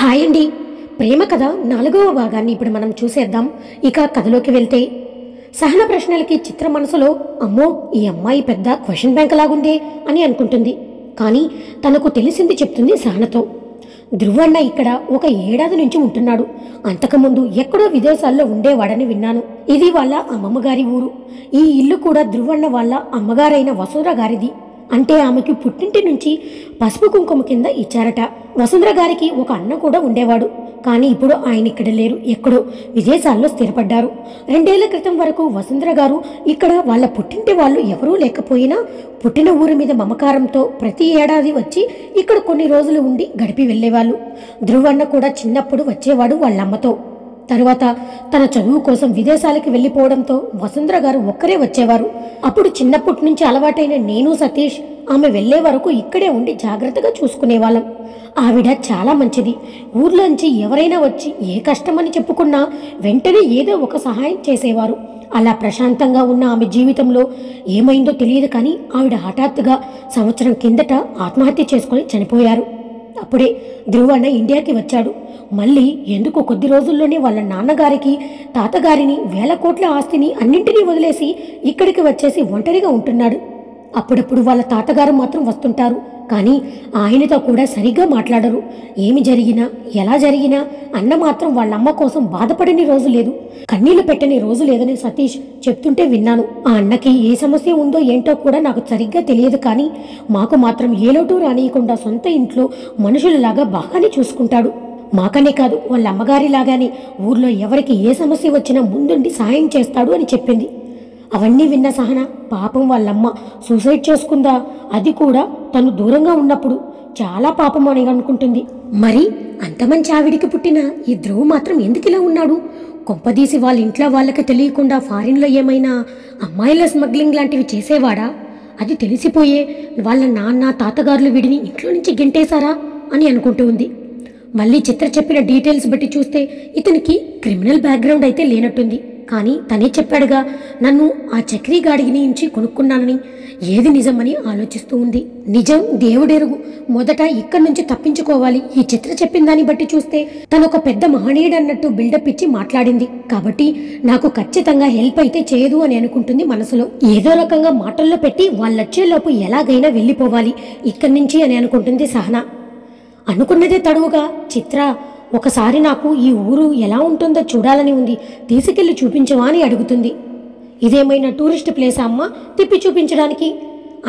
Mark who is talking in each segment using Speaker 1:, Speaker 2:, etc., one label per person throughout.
Speaker 1: Hi అండి. ప్రేమ కథ 4వ భాగాన్ని ఇప్పుడు మనం చూసేద్దాం. ఇక కథలోకి వెళ్తే సహన ప్రశ్నలకి చిత్ర మనసులో అమ్మో ఈ అమ్మాయి పెద్ద క్వశ్చన్ బ్యాంక్ లాగుందే అని అనుకుంటుంది. కానీ తనకు తెలిసింది చెప్తుంది సహనతో. ధ్రువన్న ఇక్కడ ఒక ఏడాది నుంచి ఉంటున్నాడు. అంతకుముందు ఎక్కడో విదేశాల్లో ఉండేవాడని విన్నాను. ఇది వాళ్ళ అమ్మమ్మగారి ఊరు. ఈ ఇల్లు కూడా ధ్రువన్న వాళ్ళ అమ్మగారైన వసుంధర గారిది. అంటే ఆమెకి పుట్టింటి నుంచి పసుపు కుంకుమ కింద ఇచ్చారట. వసుంధర గారికి ఒక అన్న కూడా ఉండేవాడు. కానీ ఇప్పుడు ఆయన ఇక్కడ లేరు, ఎక్కడో విదేశాల్లో స్థిరపడ్డారు. 2 ఏళ్ల క్రితం వరకు వసుంధర గారు ఇక్కడ వాళ్ళ పుట్టింటి వాళ్ళు ఎవరూ లేకపోయినా పుట్టిన ఊరి మీద మమకారంతో ప్రతి ఏడాది వచ్చి ఇక్కడ కొన్ని రోజులు ఉండి గడిపి వెళ్ళేవాళ్ళు. ధ్రువన్న కూడా చిన్నప్పుడు వచ్చేవాడు వాళ్ళమ్మతో. తరువాత తన చదువు కోసం విదేశాలకి వెళ్ళిపోవడంతో వసుంధర గారు ఒక్కరే వచ్చేవారు. అప్పుడు చిన్నప్పటి నుంచి అలవాటైన నేను సతీష్ ఆమె వెళ్లే వరకు ఇక్కడే ఉండి జాగ్రత్తగా చూసుకునేవాళ్ళం. ఆవిడ చాలా మంచిది. ఊర్లోంచి ఎవరైనా వచ్చి ఏ కష్టమని చెప్పుకున్నా వెంటనే ఏదో ఒక సహాయం చేసేవారు. అలా ప్రశాంతంగా ఉన్న ఆమె జీవితంలో ఏమైందో తెలియదు. కానీ ఆవిడ హఠాత్తుగా సంవత్సరం కిందట ఆత్మహత్య చేసుకుని చనిపోయారు. అప్పుడే ధ్రువన్న ఇండియాకి వచ్చాడు. మళ్ళీ ఎందుకు కొద్ది రోజుల్లోనే వాళ్ళ నాన్నగారికి తాతగారిని 1000 కోట్ల ఆస్తిని అన్నింటినీ వదిలేసి ఇక్కడికి వచ్చేసి ఒంటరిగా ఉంటున్నాడు. అప్పుడప్పుడు వాళ్ళ తాతగారు మాత్రం వస్తుంటారు. కానీ ఆయనతో కూడా సరిగ్గా మాట్లాడరు. ఏమి జరిగినా ఎలా జరిగినా అన్న మాత్రం వాళ్ళమ్మ కోసం బాధపడని రోజు లేదు, కన్నీళ్లు పెట్టని రోజు లేదని సతీష్ చెప్తుంటే విన్నాను. ఆ అన్నకి ఏ సమస్య ఉందో ఏంటో కూడా నాకు సరిగ్గా తెలియదు. కానీ మాకు మాత్రం ఏ లోటు రానియకుండా సొంత ఇంట్లో మనుషులలాగా బాగానే చూసుకుంటాడు. మాకనే కాదు వాళ్ళ అమ్మగారిలాగానే ఊర్లో ఎవరికి ఏ సమస్య వచ్చినా ముందుండి సాయం చేస్తాడు అని చెప్పింది. అవన్నీ విన్న సహన పాపం వాళ్ళమ్మ సూసైడ్ చేసుకుందా, అది కూడా తను దూరంగా ఉన్నప్పుడు, చాలా పాపం అని అనుకుంటుంది. మరి అంత మంచి ఆవిడికి పుట్టిన ఈ ధ్రువ్ మాత్రం ఎందుకు ఇలా ఉన్నాడు? కొంపదీసి వాళ్ళ ఇంట్లో వాళ్ళకి తెలియకుండా ఫారిన్లో ఏమైనా అమ్మాయిల స్మగ్లింగ్ లాంటివి చేసేవాడా? అది తెలిసిపోయే వాళ్ళ నాన్న తాతగారులు వీడిని ఇంట్లో నుంచి గెంటేశారా అని అనుకుంటూ ఉంది. మళ్ళీ చిత్ర చెప్పిన డీటెయిల్స్ బట్టి చూస్తే ఇతనికి క్రిమినల్ బ్యాక్గ్రౌండ్ అయితే లేనట్టుంది. కానీ తనే చెప్పాడుగా నన్ను ఆ చక్రీ గాడికి నుంచి కొనుక్కున్నానని. ఏది నిజమని ఆలోచిస్తూ ఉంది. నిజం దేవుడెరుగు. మొదట ఇక్కడి నుంచి తప్పించుకోవాలి. ఈ చిత్ర చెప్పిన దాన్ని బట్టి చూస్తే తను ఒక పెద్ద మహనీయుడు అన్నట్టు బిల్డప్ ఇచ్చి మాట్లాడింది. కాబట్టి నాకు ఖచ్చితంగా హెల్ప్ అయితే చేయదు అని అనుకుంటుంది మనసులో. ఏదో రకంగా మాటల్లో పెట్టి వాళ్ళొచ్చేలోపు ఎలాగైనా వెళ్ళిపోవాలి ఇక్కడి నుంచి అని అనుకుంటుంది సహన. అనుకున్నదే తడువుగా చిత్ర ఒకసారి నాకు ఈ ఊరు ఎలా ఉంటుందో చూడాలని ఉంది, తీసుకెళ్లి చూపించవా అని అడుగుతుంది. ఇదేమైనా టూరిస్ట్ ప్లేసా అమ్మా తిప్పి చూపించడానికి?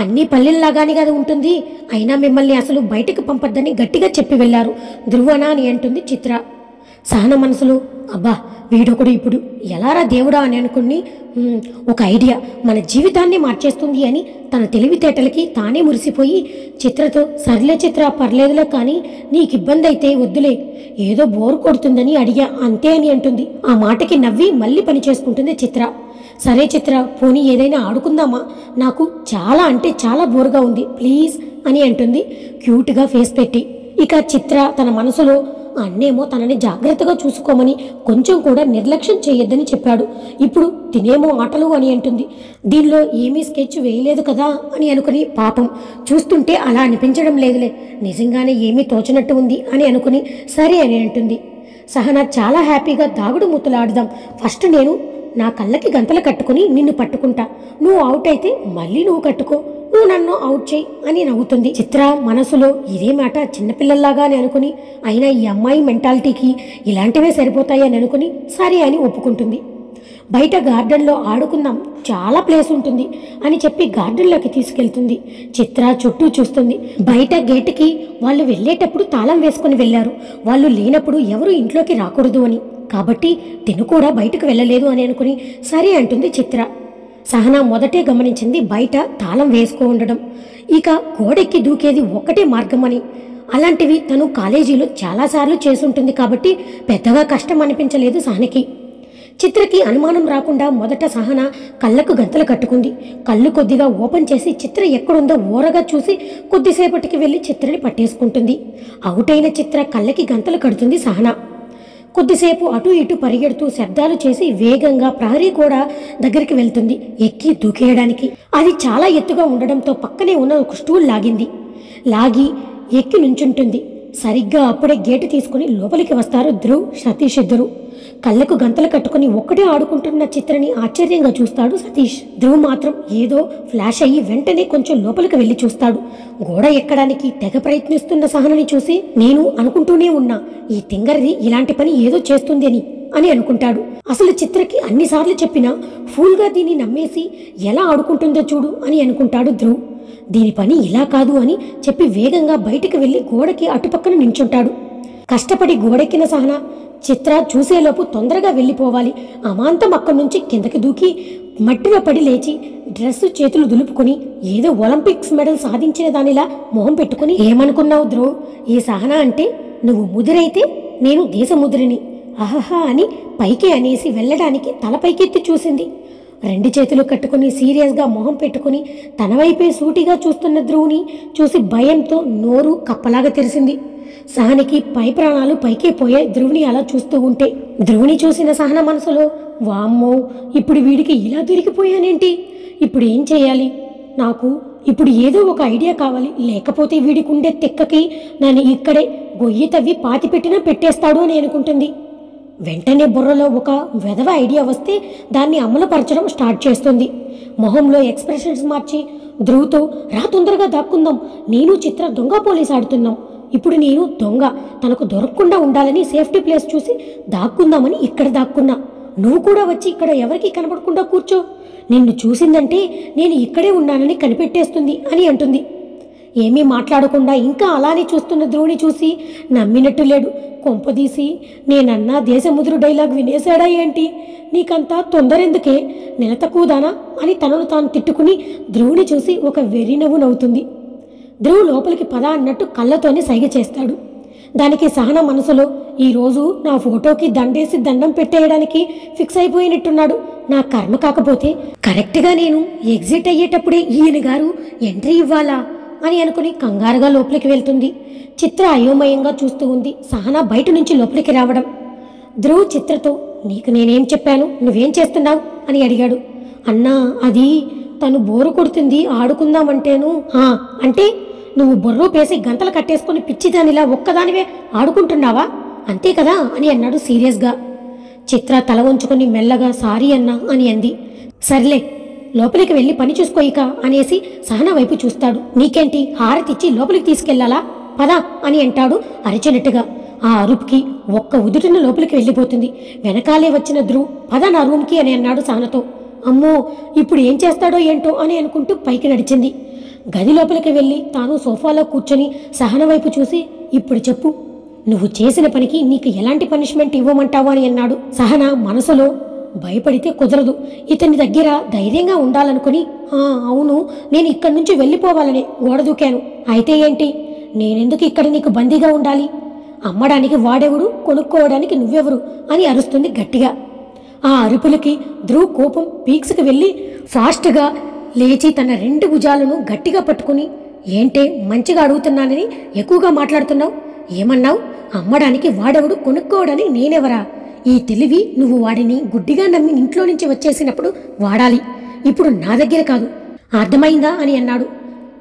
Speaker 1: అన్ని పల్లెల్లాగానే కదా ఉంటుంది. అయినా మిమ్మల్ని అసలు బయటకు పంపొద్దని గట్టిగా చెప్పి వెళ్లారు ధ్రువన అని అంటుంది చిత్ర. సహన మనసులో అబ్బా వీడొకడు ఇప్పుడు ఎలారా దేవుడా అని అనుకుని ఒక ఐడియా మన జీవితాన్ని మార్చేస్తుంది అని తన తెలివితేటలకి తానే మురిసిపోయి చిత్రతో సర్లే చిత్ర పర్లేదులే, కానీ నీకు ఇబ్బంది అయితే వద్దులే, ఏదో బోరు కొడుతుందని అడిగా అంతే అని అంటుంది. ఆ మాటకి నవ్వి మళ్ళీ పని చేసుకుంటుంది చిత్ర. సరే చిత్ర పోనీ ఏదైనా ఆడుకుందామా, నాకు చాలా అంటే చాలా బోరుగా ఉంది ప్లీజ్ అని అంటుంది క్యూట్గా ఫేస్ పెట్టి. ఇక చిత్ర తన మనసులో అన్నేమో తనని జాగ్రత్తగా చూసుకోమని కొంచెం కూడా నిర్లక్ష్యం చేయొద్దని చెప్పాడు. ఇప్పుడు తినేమో ఆటలు అని అంటుంది. దీనిలో ఏమీ స్కెచ్ వేయలేదు కదా అని అనుకుని పాపం చూస్తుంటే అలా అనిపించడం లేదులే, నిజంగానే ఏమీ తోచనట్టు ఉంది అని అనుకుని సరే అని అంటుంది. సహన చాలా హ్యాపీగా దాగుడు మూతలాడుదాం, ఫస్ట్ నేను నా కళ్ళకి గంతలు కట్టుకుని నిన్ను పట్టుకుంటా, నువ్వు అవుట్ అయితే మళ్ళీ నువ్వు కట్టుకో, నువ్వు నన్ను అవుట్ చేయి అని నవ్వుతుంది. చిత్ర మనసులో ఇదే మాట చిన్నపిల్లల్లాగా అని అనుకుని అయినా ఈ అమ్మాయి మెంటాలిటీకి ఇలాంటివే సరిపోతాయి అని అనుకుని సరే అని ఒప్పుకుంటుంది. బయట గార్డెన్లో ఆడుకుందాం, చాలా ప్లేస్ ఉంటుంది అని చెప్పి గార్డెన్లోకి తీసుకెళ్తుంది. చిత్ర చుట్టూ చూస్తుంది. బయట గేటుకి వాళ్ళు వెళ్ళేటప్పుడు తాళం వేసుకుని వెళ్ళారు. వాళ్ళు లేనప్పుడు ఎవరు ఇంట్లోకి రాకూడదు అని, కాబట్టి తిను కూడా బయటకు వెళ్ళలేదు అని అనుకుని సరే అంటుంది చిత్ర. సహన మొదటే గమనించింది బయట తాళం వేసుకో ఉండడం. ఇక గోడెక్కి దూకేది ఒక్కటే మార్గం అని. అలాంటివి తను కాలేజీలో చాలాసార్లు చేసుంటుంది కాబట్టి పెద్దగా కష్టం అనిపించలేదు సహనకి. చిత్రకి అనుమానం రాకుండా మొదట సహన కళ్ళకు గంతలు కట్టుకుంది. కళ్ళు కొద్దిగా ఓపెన్ చేసి చిత్ర ఎక్కడుందో ఓరగా చూసి కొద్దిసేపటికి వెళ్ళి చిత్రని పట్టేసుకుంటుంది. అవుటైన చిత్ర కళ్ళకి గంతలు కడుతుంది సహన. కొద్దిసేపు అటు ఇటు పరిగెడుతూ శబ్దాలు చేసి వేగంగా ప్రహరీ కూడా దగ్గరికి వెళ్తుంది ఎక్కి దూకేయడానికి. అది చాలా ఎత్తుగా ఉండడంతో పక్కనే ఉన్న ఒక స్టూల్ లాగింది. లాగి ఎక్కి నుంచుంటుంది. సరిగ్గా అప్పుడే గేటు తీసుకుని లోపలికి వస్తారు ధ్రువ్, సతీష్ ఇద్దరు. కళ్ళకు గంతలు కట్టుకుని ఒక్కడే ఆడుకుంటున్న చిత్రని ఆశ్చర్యంగా చూస్తాడు సతీష్. ధ్రువ్ మాత్రం ఏదో ఫ్లాష్ అయ్యి వెంటనే కొంచెం లోపలికి వెళ్లి చూస్తాడు. గోడ ఎక్కడానికి తెగ ప్రయత్నిస్తున్న సహనని చూసి నేను అనుకుంటూనే ఉన్నా, ఈ తింగరిది ఇలాంటి పని ఏదో చేస్తుంది అని అనుకుంటాడు. అసలు చిత్రకి అన్నిసార్లు చెప్పినా ఫూల్గా దీన్ని నమ్మేసి ఎలా ఆడుకుంటుందో చూడు అని అనుకుంటాడు ధ్రువ్. దీని పని ఇలా కాదు అని చెప్పి వేగంగా బయటికి వెళ్లి గోడకి అటుపక్కన నించుంటాడు. కష్టపడి గోడెక్కిన సహన చిత్ర చూసేలోపు తొందరగా వెళ్ళిపోవాలి. అమాంతం అక్కడి నుంచి కిందకి దూకి మట్టిలో పడి లేచి డ్రెస్సు చేతులు దులుపుకొని ఏదో ఒలింపిక్స్ మెడల్ సాధించిన దానిలా మొహం పెట్టుకుని, ఏమనుకున్నావు ధ్రువ్, ఈ సహన అంటే నువ్వు ముదిరైతే నేను దేశముద్రిని అహహా అని పైకి అనేసి వెళ్ళడానికి తల పైకెత్తి చూసింది. రెండు చేతులు కట్టుకుని సీరియస్గా మొహం పెట్టుకుని తన వైపే సూటిగా చూస్తున్న ధ్రువుని చూసి భయంతో నోరు కప్పలాగా తెరిసింది. సహనికి పై ప్రాణాలు పైకే పోయాయి ధ్రువుని అలా చూస్తూ ఉంటే. ధ్రువుని చూసిన సహన మనసులో, వామ్మో, ఇప్పుడు వీడికి ఇలా దొరికిపోయానేంటి, ఇప్పుడు ఏం చేయాలి, నాకు ఇప్పుడు ఏదో ఒక ఐడియా కావాలి, లేకపోతే వీడికి ఉండే తెక్కకి నన్ను ఇక్కడే గొయ్యి తవ్వి పాతిపెట్టినా పెట్టేస్తాడు అని అనుకుంటుంది. వెంటనే బుర్రలో ఒక వెధవ ఐడియా వస్తే దాన్ని అమలుపరచడం స్టార్ట్ చేస్తుంది. మొహంలో ఎక్స్ప్రెషన్స్ మార్చి ధ్రువుతో, రా తొందరగా దాక్కుందాం, నేను చిత్ర దొంగ పోలీస్ ఆడుతున్నాం, ఇప్పుడు నేను దొంగ తనకు దొరకకుండా ఉండాలని సేఫ్టీ ప్లేస్ చూసి దాక్కుందామని ఇక్కడ దాక్కున్నా, నువ్వు కూడా వచ్చి ఇక్కడ ఎవరికి కనపడకుండా కూర్చో, నిన్ను చూసిందంటే నేను ఇక్కడే ఉన్నానని కనిపెట్టేస్తుంది అని అంటుంది. ఏమీ మాట్లాడకుండా ఇంకా అలానే చూస్తున్న ధ్రువుని చూసి నమ్మినట్టు లేడు. కొంపదీసి నేనన్నా దేశముద్రు డైలాగ్ వినేశాడా ఏంటి, నీకంతా తొందరెందుకే, నెల తక్కువదానా అని తనను తాను తిట్టుకుని ధ్రువుని చూసి ఒక వెర్రి నవ్వు నవ్వుతుంది. ధ్రువు లోపలికి పద అన్నట్టు కళ్ళతోనే సైగ చేస్తాడు. దానికి సహన మనసులో, ఈరోజు నా ఫోటోకి దండేసి దండం పెట్టేయడానికి ఫిక్స్ అయిపోయినట్టున్నాడు, నా కర్మ కాకపోతే కరెక్ట్గా నేను ఎగ్జిట్ అయ్యేటప్పుడే ఈయన గారు ఎంట్రీ ఇవ్వాలా అని అనుకుని కంగారుగా లోపలికి వెళ్తుంది. చిత్ర అయోమయంగా చూస్తూ ఉంది. సహన బయట నుంచి లోపలికి రావడం. ధ్రువ్ చిత్రతో, నీకు నేనేం చెప్పాను, నువ్వేం చేస్తున్నావు అని అడిగాడు. అన్నా, అది తను బోరు కొడుతుంది ఆడుకుందామంటేను. అంటే నువ్వు బొర్రో పేసి గంతలు కట్టేసుకుని పిచ్చిదానిలా ఒక్కదానివే ఆడుకుంటున్నావా, అంతే కదా అని అన్నాడు సీరియస్గా. చిత్ర తల వంచుకొని మెల్లగా సారీ అన్నా అని అంది. సర్లే, లోపలికి వెళ్ళి పని చూసుకోయిక అనేసి సహన వైపు చూస్తాడు. నీకేంటి, హారతిచ్చి లోపలికి తీసుకెళ్లాలా, పదా అని అంటాడు అరిచినట్టుగా. ఆ అరుపుకి ఒక్క ఉదుటిన లోపలికి వెళ్ళిపోతుంది. వెనకాలే వచ్చిన ధ్రువ్, పద నా రూమ్కి అని అన్నాడు సహనతో. అమ్మో, ఇప్పుడు ఏం చేస్తాడో ఏంటో అని అనుకుంటూ పైకి నడిచింది. గది లోపలికి వెళ్ళి తాను సోఫాలో కూర్చొని సహన వైపు చూసి, ఇప్పుడు చెప్పు, నువ్వు చేసిన పనికి నీకు ఎలాంటి పనిష్మెంట్ ఇవ్వమంటావు అని అన్నాడు. సహన మనసులో, భయపడితే కుదరదు, ఇతని దగ్గర ధైర్యంగా ఉండాలనుకుని, అవును, నేను ఇక్కడి నుంచి వెళ్ళిపోవాలని గోడ దూకాను, అయితే ఏంటి, నేనెందుకు ఇక్కడ నీకు బందీగా ఉండాలి, అమ్మడానికి వాడెవడు, కొనుక్కోవడానికి నువ్వెవరు అని అరుస్తుంది గట్టిగా. ఆ అరుపులకి ధ్రువ్ కోపం పీక్స్కి వెళ్ళి ఫాస్ట్గా లేచి తన రెండు భుజాలను గట్టిగా పట్టుకుని, ఏంటే మంచిగా అడుగుతున్నానని ఎక్కువగా మాట్లాడుతున్నావు, ఏమన్నావు, అమ్మడానికి వాడెవడు, కొనుక్కోవడానికి నేనెవరా, ఈ తెలివి నువ్వు వాడిని గుడ్డిగా నమ్మి ఇంట్లో నుంచి వచ్చేసినప్పుడు వాడాలి, ఇప్పుడు నా దగ్గర కాదు, అర్థమైందా అని అన్నాడు.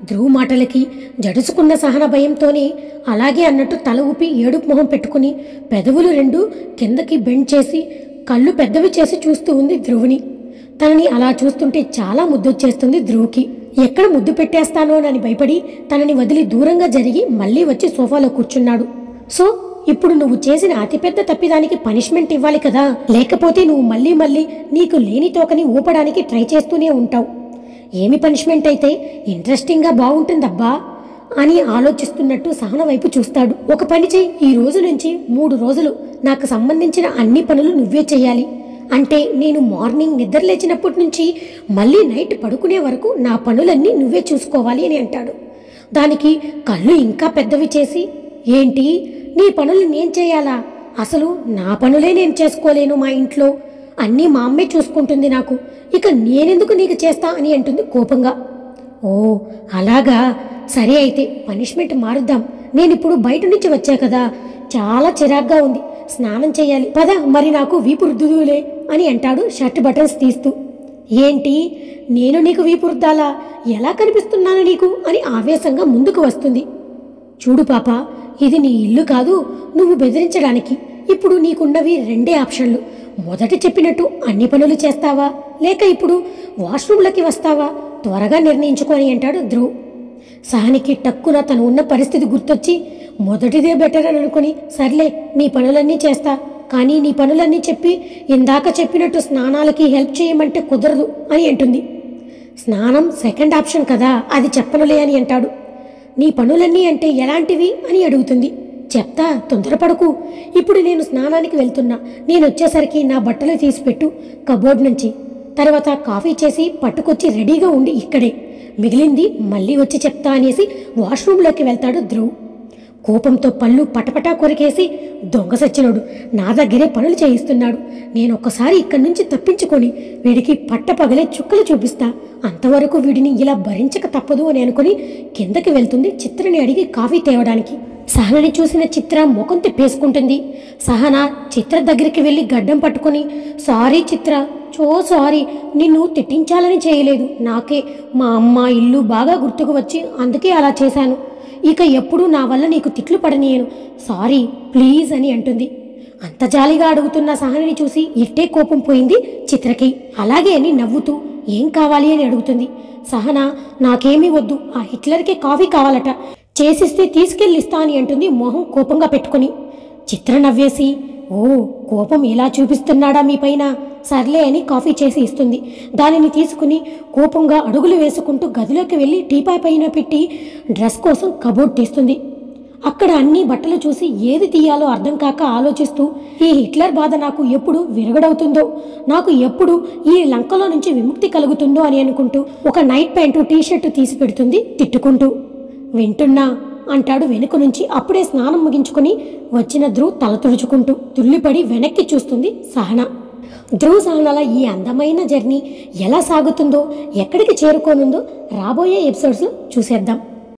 Speaker 1: ధ్రువ్ మాటలకి జడుసుకున్న సహన భయంతోనే అలాగే అన్నట్టు తల ఊపి ఏడుపు మొహం పెట్టుకుని పెదవులు రెండు కిందకి బెండ్ చేసి కళ్ళు పెద్దవి చేసి చూస్తూ ఉంది ధ్రువుని. తనని అలా చూస్తుంటే చాలా ముద్దొచ్చేస్తుంది ధ్రువుకి. ఎక్కడ ముద్దు పెట్టేస్తానోనని భయపడి తనని వదిలి దూరంగా జరిగి మళ్ళీ వచ్చి సోఫాలో కూర్చున్నాడు. సో ఇప్పుడు నువ్వు చేసిన అతిపెద్ద తప్పిదానికి పనిష్మెంట్ ఇవ్వాలి కదా, లేకపోతే నువ్వు మళ్ళీ మళ్ళీ నీకు లేని తోకని ఊపడానికి ట్రై చేస్తూనే ఉంటావు. ఏమి పనిష్మెంట్ అయితే ఇంట్రెస్టింగ్గా బాగుంటుందబ్బా అని ఆలోచిస్తున్నట్టు సహన వైపు చూస్తాడు. ఒక పని చెయ్యి, ఈ రోజు నుంచి 3 రోజులు నాకు సంబంధించిన అన్ని పనులు నువ్వే చెయ్యాలి. అంటే నేను మార్నింగ్ నిద్ర లేచినప్పటి నుంచి మళ్ళీ నైట్ పడుకునే వరకు నా పనులన్నీ నువ్వే చూసుకోవాలి అని అంటాడు. దానికి కళ్ళు ఇంకా పెద్దవి చేసి, ఏంటి, నీ పనులు నేను చేయాలా, అసలు నా పనులే నేను చేసుకోలేను, మా ఇంట్లో అన్నీ మా అమ్మే చూసుకుంటుంది, నాకు ఇక నేనెందుకు నీకు చేస్తా అని అంటుంది కోపంగా. ఓ అలాగా, సరే అయితే పనిష్మెంట్ మారుద్దాం, నేనిప్పుడు బయట నుంచి వచ్చా కదా, చాలా చిరాగ్గా ఉంది, స్నానం చేయాలి, పద మరి నాకు వీపు రుద్దుదులే అని అంటాడు షర్ట్ బటన్స్ తీస్తూ. ఏంటి, నేను నీకు వీపు రుద్దాలా, ఎలా కనిపిస్తున్నాను నీకు అని ఆవేశంగా ముందుకు వస్తుంది. చూడు పాప, ఇది నీ ఇల్లు కాదు నువ్వు బెదిరించడానికి. ఇప్పుడు నీకున్నవి రెండే ఆప్షన్లు. మొదట చెప్పినట్టు అన్ని పనులు చేస్తావా, లేక ఇప్పుడు వాష్రూమ్లకి వస్తావా? త్వరగా నిర్ణయించుకొని అంటాడు ధ్రువ్. సహనికి టక్కున తను ఉన్న పరిస్థితి గుర్తొచ్చి మొదటిదే బెటర్ అని అనుకుని, సర్లే నీ పనులన్నీ చేస్తా, కానీ నీ పనులన్నీ చెప్పి ఇందాక చెప్పినట్టు స్నానాలకి హెల్ప్ చేయమంటే కుదరదు అని అంటుంది. స్నానం సెకండ్ ఆప్షన్ కదా, అది చెప్పనులే అని అంటాడు. నీ పనులన్నీ అంటే ఎలాంటివి అని అడుగుతుంది. చెప్తా, తొందరపడకు. ఇప్పుడు నేను స్నానానికి వెళ్తున్నా. నేను వచ్చేసరికి నా బట్టలు తీసిపెట్టు కబోర్డ్ నుంచి. తర్వాత కాఫీ చేసి పట్టుకొచ్చి రెడీగా ఉండి ఇక్కడే. మిగిలింది మళ్ళీ వచ్చి చెప్తా అనేసి వాష్రూమ్లోకి వెళ్తాడు ధ్రువ్. కోపంతో పళ్ళు పటపటా కొరికేసి, దొంగ సచ్చినోడు నా దగ్గరే పనులు చేయిస్తున్నాడు. నేను ఒక్కసారి ఇక్కడి నుంచి తప్పించుకొని వీడికి పట్టపగలే చుక్కలు చూపిస్తా. అంతవరకు వీడిని ఇలా భరించక తప్పదు అని అనుకుని కిందకి వెళ్తుంది చిత్రని అడిగి కాఫీ తేవడానికి. సహనని చూసిన చిత్ర ముఖం తిప్పేసుకుంటుంది. సహన చిత్ర దగ్గరికి వెళ్ళి గడ్డం పట్టుకుని, సారీ చిత్ర, సారీ, నిన్ను తిట్టించాలని చేయలేదు. నాకే మా అమ్మ ఇల్లు బాగా గుర్తుకు వచ్చి అందుకే అలా చేశాను. ఇక ఎప్పుడూ నా వల్ల నీకు తిట్లు పడనీయను. సారీ ప్లీజ్ అని అంటుంది. అంత జాలిగా అడుగుతున్న సహనని చూసి ఇట్టే కోపం పోయింది చిత్రకి. అలాగే అని నవ్వుతూ ఏం కావాలి అని అడుగుతుంది. సహన, నాకేమీ వద్దు, ఆ హిట్లర్కే కాఫీ కావాలట, చేసిస్తే తీసుకెళ్ళిస్తా అని అంటుంది మొహం కోపంగా పెట్టుకుని. చిత్ర నవ్వేసి, ఓ కోపం ఎలా చూపిస్తున్నాడా మీ పైన, సర్లే అని కాఫీ చేసి ఇస్తుంది. దానిని తీసుకుని కోపంగా అడుగులు వేసుకుంటూ గదిలోకి వెళ్ళి టీపాయ్ పైన పెట్టి డ్రెస్ కోసం కబోర్డ్ తీస్తుంది. అక్కడ అన్ని బట్టలు చూసి ఏది తీయాలో అర్థం కాక ఆలోచిస్తూ, ఈ హిట్లర్ బాధ నాకు ఎప్పుడు విరగడవుతుందో, నాకు ఎప్పుడు ఈ లంకలో నుంచి విముక్తి కలుగుతుందో అని అనుకుంటూ ఒక నైట్ ప్యాంటు టీషర్టు తీసి పెడుతుంది తిట్టుకుంటూ. వింటున్నా అంటాడు వెనుక నుంచి. అప్పుడే స్నానం ముగించుకొని వచ్చిన ధ్రువ్ తల తుడుచుకుంటూ తుల్లిపడి వెనక్కి చూస్తుంది సహన. ధ్రువ్ సహనల ఈ అందమైన జర్నీ ఎలా సాగుతుందో, ఎక్కడికి చేరుకోనుందో రాబోయే ఎపిసోడ్స్లో చూసేద్దాం.